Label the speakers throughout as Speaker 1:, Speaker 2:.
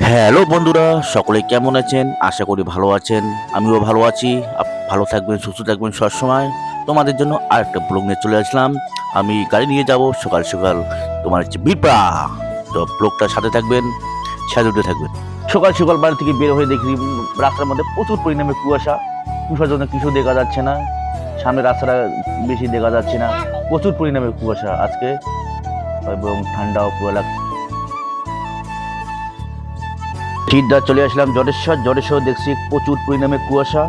Speaker 1: Hello বন্ধুরা, সকলে কেমন আছেন? আশা করি ভালো আছেন। আমিও ভালো আছি। ভালো থাকবেন, সুস্থ থাকবেন সবসময়। তোমাদের জন্য আরেকটা ব্লগ নিয়ে চলে আসলাম। আমি গাড়ি নিয়ে যাব সকাল সকাল তোমার হচ্ছে বিপা। তো ব্লগটার সাথে থাকবেন, সাথে উঠে থাকবেন। সকাল সকাল বাড়ি থেকে বের হয়ে দেখি রাস্তার মধ্যে প্রচুর পরিমাণে কুয়াশা। কুয়াশার জন্য কিছু দেখা যাচ্ছে না। সামনে রাস্তাটা বেশি দেখা যাচ্ছে না। প্রচুর পরিমাণে কুয়াশা আজকে এবং ঠান্ডাও পুরো লাগছে। সিদ্ধা চলে আসলাম জটেশ্বর দেখছি প্রচুর পরিমাণে কুয়াশা।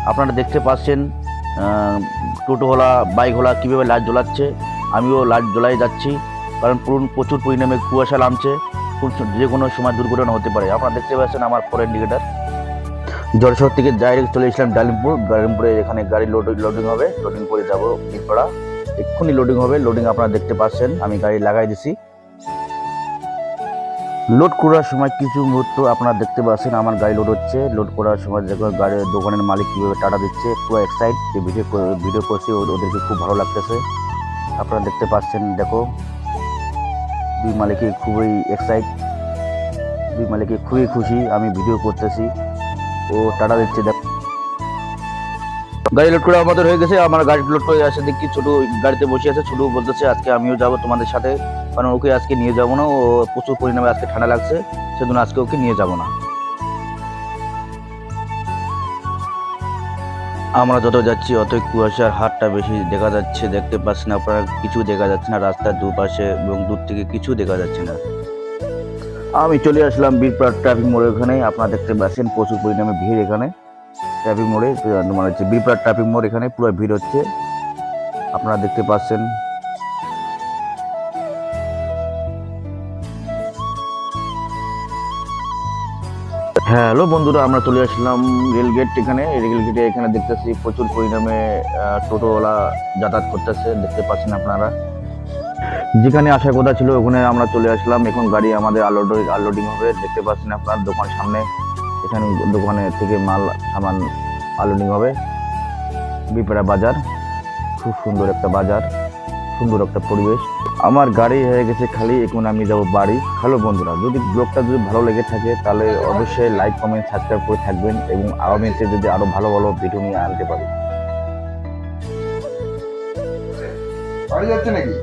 Speaker 1: আপনারা দেখতে পাচ্ছেন টোটোওয়ালা বাইকওয়ালা কীভাবে লাইট জ্বলাচ্ছে। আমিও লাইট জ্বলাই যাচ্ছি, কারণ প্রচুর পরিমাণে কুয়াশা নামছে। যে কোনো সময় দুর্ঘটনা হতে পারে। আপনারা দেখতে পাচ্ছেন আমার ফোর ইন্ডিকেটার। জটেশ্বর থেকে ডাইরেক্ট চলে এসলাম ডালিমপুরে এখানে গাড়ি লোডিং হবে। লোডিং করে যাবো বীরপাড়া। এক্ষুনি লোডিং হবে। লোডিং আপনারা দেখতে পাচ্ছেন, আমি গাড়ি লাগাই দিছি। লোড করার সময় কিছু মুহূর্ত আপনারা দেখতে পাচ্ছেন আমার গাড়ি লোড হচ্ছে। লোড করার সময় দেখো গাড়ির দোকানের মালিক কীভাবে টাটা দিচ্ছে, পুরো এক্সাইট যে ভিডিও করছি, ওদেরকে খুব ভালো লাগতেছে। আপনারা দেখতে পাচ্ছেন, দেখো দুই মালিকই খুবই এক্সাইট, দুই মালিকই খুবই খুশি আমি ভিডিও করতেছি। ও টাটা দিচ্ছে। দেখো গাড়ি লোড করা আমাদের হয়ে গেছে। আমার গাড়ি লোড করে আসে দেখি ছোট গাড়িতে বসে আছে। ছোট বলতেছে আজকে আমিও যাবো তোমাদের সাথে, কারণ ওকে আজকে নিয়ে যাবো না। ও প্রচুর পরিমাণে আজকে ঠান্ডা লাগছে, সেজন্য আজকে ওকে নিয়ে যাবো না। আমরা যত যাচ্ছি অতই কুয়াশার হাতটা বেশি দেখা যাচ্ছে। দেখতে পাচ্ছেন আপনারা, কিছু দেখা যাচ্ছে না রাস্তার দুপাশে এবং দূর থেকে কিছু দেখা যাচ্ছে না। আমি চলে আসলাম বীরপাড়া ট্রাফিক মোড়ে। ওখানে আপনারা দেখতে পাচ্ছেন প্রচুর পরিমাণে ভিড় এখানে ট্রাফিক মোড়ে। মানে হচ্ছে বীরপাড়া ট্রাফিক মোড়, এখানে পুরো ভিড় হচ্ছে আপনারা দেখতে পাচ্ছেন। হ্যালো বন্ধুরা, আমরা চলে আসলাম রেলগেট। এখানে রেলগেটে এখানে দেখতেছি প্রচুর পরিমাণে টোটোওয়ালা যাতায়াত করতেছে, দেখতে পাচ্ছেন আপনারা। যেখানে আসার কথা ছিল ওখানে আমরা চলে আসলাম। এখন গাড়ি আমাদের আনলোডিং হবে। দেখতে পাচ্ছেন আপনার দোকান সামনে, এখানে দোকানে থেকে মাল সামান আনলোডিং হবে। বিপেরা বাজার, খুব সুন্দর একটা বাজার, সুন্দর একটা পরিবেশ। আমার গাড়ি হয়ে গেছে খালি, এখন আমি যাব বাড়ি। হ্যালো বন্ধুরা, যদি ব্লগটা যদি ভালো লেগে থাকে তাহলে অবশ্যই লাইক কমেন্ট সাবস্ক্রাইব করে থাকবেন, এবং আগামীতে যদি আরো ভালো ভালো ভিডিও নিয়ে আনতে পারি।
Speaker 2: বাড়ি যাচ্ছে নাকি?